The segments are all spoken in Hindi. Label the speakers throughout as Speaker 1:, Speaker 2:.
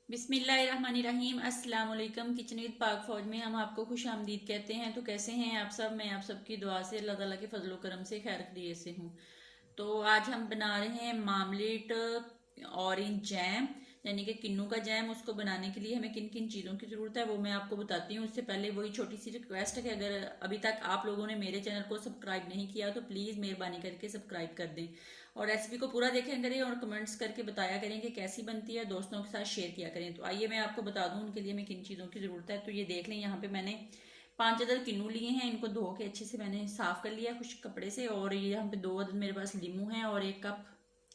Speaker 1: बिस्मिल्लाहिर्रहमानिर्रहीम। अस्सलाम वालेकुम। किचन विद पाक फौज में हम आपको खुश आमदीद कहते हैं। तो कैसे हैं आप सब? मैं आप सबकी दुआ से अल्लाह ताला के फजलो करम से खैर खैरियत से हूँ। तो आज हम बना रहे हैं मामलेट ऑरेंज जैम, यानी कि किन्नू का जैम। उसको बनाने के लिए हमें किन किन चीज़ों की ज़रूरत है वो मैं आपको बताती हूँ। उससे पहले वही छोटी सी रिक्वेस्ट है कि अगर अभी तक आप लोगों ने मेरे चैनल को सब्सक्राइब नहीं किया तो प्लीज़ मेहरबानी करके सब्सक्राइब कर दें और रेसिपी को पूरा देखें करें और कमेंट्स करके बताया करें कि कैसी बनती है। दोस्तों के साथ शेयर किया करें। तो आइए मैं आपको बता दूं उनके लिए हमें किन चीज़ों की ज़रूरत है। तो ये देख लें, यहाँ पे मैंने 5 अदद किन्नू लिए हैं। इनको धो के अच्छे से मैंने साफ कर लिया कुछ कपड़े से। और ये यहाँ पे 2 अदद मेरे पास लीमू है और 1 कप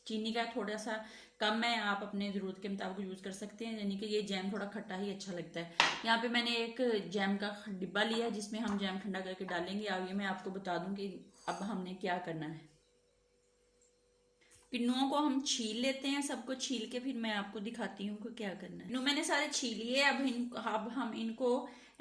Speaker 1: चीनी का थोड़ा सा कम है। आप अपने ज़रूरत के मुताबिक यूज़ कर सकते हैं, यानी कि ये जैम थोड़ा खट्टा ही अच्छा लगता है। यहाँ पे मैंने एक जैम का डिब्बा लिया है जिसमें हम जैम ठंडा करके डालेंगे। आइए मैं आपको बता दूं कि अब हमने क्या करना है। किन्नुओं को हम छील लेते हैं, सबको छील के फिर मैं आपको दिखाती हूँ कि क्या करना है। किन्नू मैंने सारे छील लिए। अब हम इनको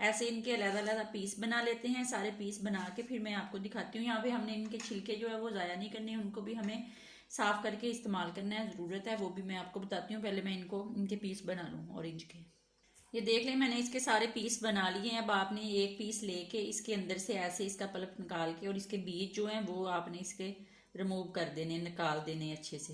Speaker 1: ऐसे इनके अलग-अलग पीस बना लेते हैं। सारे पीस बना के फिर मैं आपको दिखाती हूँ। यहाँ पे हमने इनके छिलके जो है वो ज़ाया नहीं करने, उनको भी हमें साफ करके इस्तेमाल करना है, ज़रूरत है, वो भी मैं आपको बताती हूँ। पहले मैं इनको इनके पीस बना लूँ ऑरेंज के। ये देख लें, मैंने इसके सारे पीस बना लिए हैं। अब आपने एक पीस लेके इसके अंदर से ऐसे इसका पल्प निकाल के और इसके बीज जो हैं वो आपने इसके रिमूव कर देने, निकाल देने अच्छे से।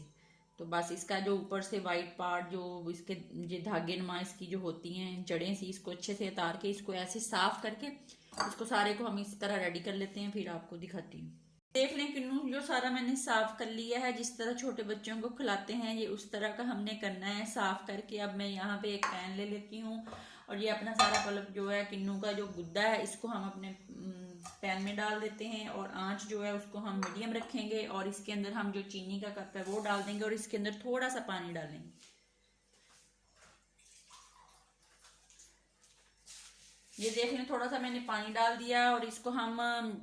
Speaker 1: तो बस इसका जो ऊपर से वाइट पार्ट जो इसके ये धागे नुमा इसकी जो होती हैं जड़ें सी, इसको अच्छे से उतार के इसको ऐसे साफ करके इसको सारे को हम इस तरह रेडी कर लेते हैं, फिर आपको दिखाती हूँ। देख लें किन्नू जो सारा मैंने साफ कर लिया है। जिस तरह छोटे बच्चों को खिलाते हैं ये उस तरह का हमने करना है साफ करके। अब मैं यहाँ पे एक पैन ले लेती हूँ और ये अपना सारा पल्प जो है किन्नू का जो गुद्दा है इसको हम अपने पैन में डाल देते हैं और आंच जो है उसको हम मीडियम रखेंगे और इसके अंदर हम जो चीनी का कप है वो डाल देंगे और इसके अंदर थोड़ा सा पानी डालेंगे। ये देख लें, थोड़ा सा मैंने पानी डाल दिया और इसको हम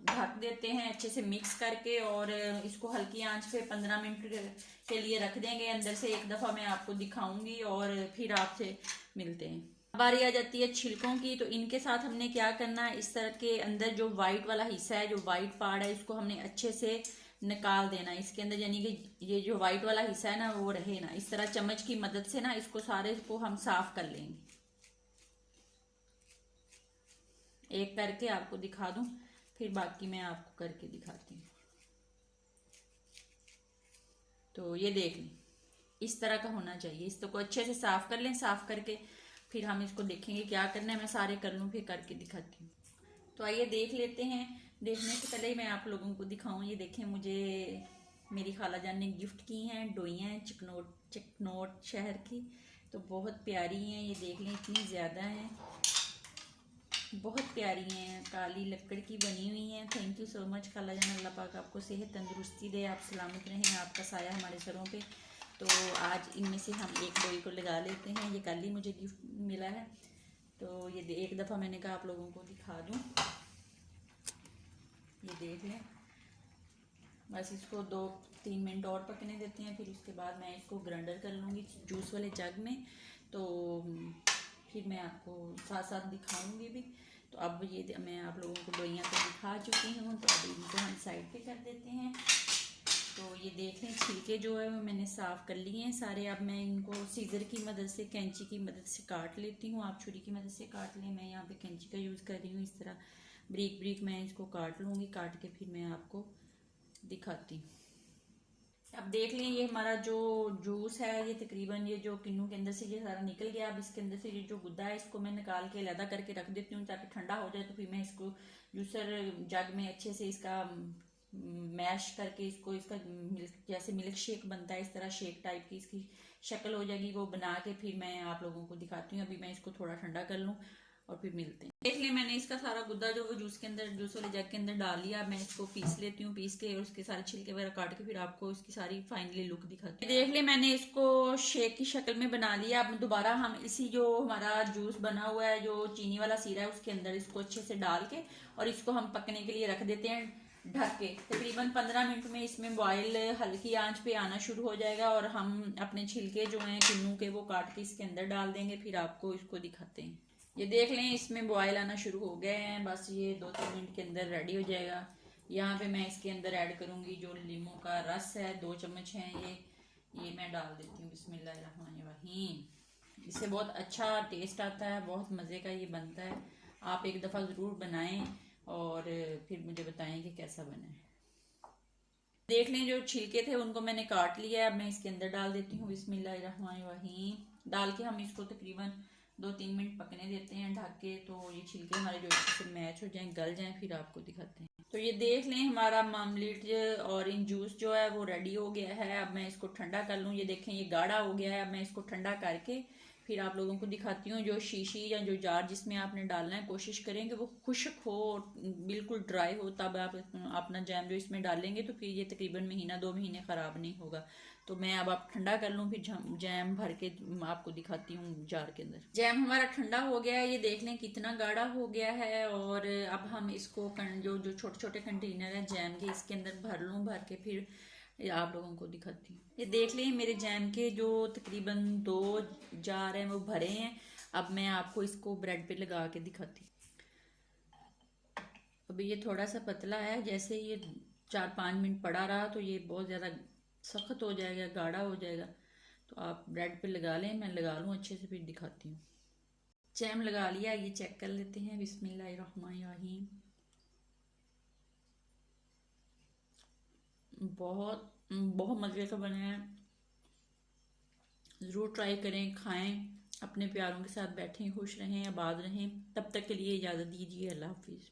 Speaker 1: ढक देते हैं अच्छे से मिक्स करके और इसको हल्की आंच पे 15 मिनट के लिए रख देंगे। अंदर से एक दफ़ा मैं आपको दिखाऊंगी और फिर आपसे मिलते हैं। बारी आ जाती है छिलकों की। तो इनके साथ हमने क्या करना है, इस तरह के अंदर जो वाइट वाला हिस्सा है, जो वाइट पार्ट है, इसको हमने अच्छे से निकाल देना इसके अंदर, यानी कि ये जो वाइट वाला हिस्सा है ना वो रहे ना। इस तरह चम्मच की मदद से ना इसको सारे को हम साफ कर लेंगे। एक करके आपको दिखा दूं, फिर बाकी मैं आपको करके दिखाती हूँ। तो ये देख लें, इस तरह का होना चाहिए। इसको अच्छे से साफ कर लें। साफ करके फिर हम इसको देखेंगे क्या करना है। मैं सारे कर लूँ फिर करके दिखाती हूँ। तो आइए देख लेते हैं। देखने से पहले ही मैं आप लोगों को दिखाऊँ। ये देखें, मुझे मेरी खाला जान ने गिफ्ट की हैं डोइयाँ चिकनोट चिकनोट शहर की। तो बहुत प्यारी हैं, ये देख लें, इतनी ज़्यादा हैं, बहुत प्यारी हैं, काली लकड़ की बनी हुई हैं। थैंक यू सो मच खाला जान। अल्लाह पाक आपको सेहत तंदुरुस्ती दे, आप सलामत रहें, आपका साया हमारे सरों पे। तो आज इनमें से हम एक डोई को लगा लेते हैं। ये कल ही मुझे गिफ्ट मिला है, तो ये एक दफ़ा मैंने कहा आप लोगों को दिखा दूँ। ये देख लें, बस इसको 2-3 मिनट और पकने देते हैं। फिर उसके बाद मैं इसको ग्राइंडर कर लूँगी जूस वाले जग में। तो फिर मैं आपको साथ साथ दिखाऊंगी भी। तो अब ये मैं आप लोगों को डोइयाँ तो दिखा चुकी हूँ, तो अब इनको हम साइड पे कर देते हैं। तो ये देख लें, छिलके जो है वो मैंने साफ़ कर लिए हैं सारे। अब मैं इनको सीज़र की मदद से, कैंची की मदद से काट लेती हूँ। आप छुरी की मदद से काट लें, मैं यहाँ पे कैंची का यूज़ कर रही हूँ। इस तरह ब्रीक ब्रीक मैं इसको काट लूँगी। काट के फिर मैं आपको दिखाती हूँ। अब देख लें, ये हमारा जो जूस है ये तकरीबन ये जो किन्नू के अंदर से ये सारा निकल गया। अब इसके अंदर से ये जो गुद्दा है इसको मैं निकाल के अलग करके रख देती हूँ ताकि ठंडा हो जाए। तो फिर मैं इसको जूसर जग में अच्छे से इसका मैश करके इसको, इसका मिल्क जैसे मिल्क शेक बनता है इस तरह शेक टाइप की इसकी शक्ल हो जाएगी। वो बना के फिर मैं आप लोगों को दिखाती हूँ। अभी मैं इसको थोड़ा ठंडा कर लूँ और फिर मिलते हैं। देख लें, मैंने इसका सारा गुद्दा जो वो जूस के अंदर, जूस वाले जग के अंदर डाल लिया। मैं इसको पीस लेती हूँ, पीस के और उसके सारे छिलके वगैरह काट के फिर आपको इसकी सारी फाइनली लुक दिखाती हूँ। देख ले, मैंने इसको शेक की शक्ल में बना लिया। अब दोबारा हम इसी जो हमारा जूस बना हुआ है, जो चीनी वाला सीरा है, उसके अंदर इसको अच्छे से डाल के और इसको हम पकने के लिए रख देते हैं ढक के। तकरीबन 15 मिनट में इसमें बॉयल हल्की आंच पे आना शुरू हो जाएगा और हम अपने छिलके जो हैं किन्नू के वो काट के इसके अंदर डाल देंगे। फिर आपको इसको दिखाते हैं। ये देख लें, इसमें बॉयल आना शुरू हो गए हैं। बस ये 2-3 मिनट के अंदर रेडी हो जाएगा। यहाँ पे मैं इसके अंदर ऐड करूँगी जो लीमू का रस है, 2 चम्मच है ये मैं डाल देती हूँ। बिस्मिल्लाहिर्रहमानिर्रहीम। इससे बहुत अच्छा टेस्ट आता है, बहुत मज़े का ये बनता है। आप एक दफ़ा ज़रूर बनाएं और फिर मुझे बताएं कि कैसा बना है। देख लें, जो छिलके थे उनको मैंने काट लिया है। अब मैं इसके अंदर डाल देती हूँ। बिस्मिल्लाहिर्रहमानिर्रहीम। डाल के हम इसको तकरीबन 2-3 मिनट पकने देते हैं ढक के, तो ये छिलके हमारे जो अच्छे से मैच हो जाएं, गल जाएं, फिर आपको दिखाते हैं। तो ये देख लें, हमारा मामलेट ऑरेंज जूस जो है वो रेडी हो गया है। अब मैं इसको ठंडा कर लूँ। ये देखें, ये गाढ़ा हो गया है। अब मैं इसको ठंडा करके फिर आप लोगों को दिखाती हूँ। जो शीशी या जो जार जिसमें आपने डालना है, कोशिश करें कि वो खुश्क हो, बिल्कुल ड्राई हो, तब आप अपना जैम जो इसमें डालेंगे तो फिर ये तकरीबन महीना 2 महीने ख़राब नहीं होगा। तो मैं अब आप ठंडा कर लूँ, फिर जैम भर के आपको दिखाती हूँ जार के अंदर। जैम हमारा ठंडा हो गया है, ये देख लें कितना गाढ़ा हो गया है। और अब हम इसको जो जो छोटे छोटे कंटेनर है जैम के, इसके अंदर भर लूँ, भर के फिर आप लोगों को दिखाती हूँ। ये देख लें, मेरे जैम के जो तकरीबन 2 जार हैं वो भरे हैं। अब मैं आपको इसको ब्रेड पे लगा के दिखाती हूँ। अभी ये थोड़ा सा पतला है, जैसे ये 4-5 मिनट पड़ा रहा तो ये बहुत ज़्यादा सख्त हो जाएगा, गाढ़ा हो जाएगा। तो आप ब्रेड पे लगा लें, मैं लगा लूँ अच्छे से, फिर दिखाती हूँ। जैम लगा लिया, ये चेक कर लेते हैं। बिस्मिल्लाहिर्रहमानिर्रहीम। बहुत बहुत मज़े का बना है। ज़रूर ट्राई करें, खाएं, अपने प्यारों के साथ बैठें, खुश रहें, आबाद रहें। तब तक के लिए इजाज़त दीजिए। अल्लाह हाफिज़।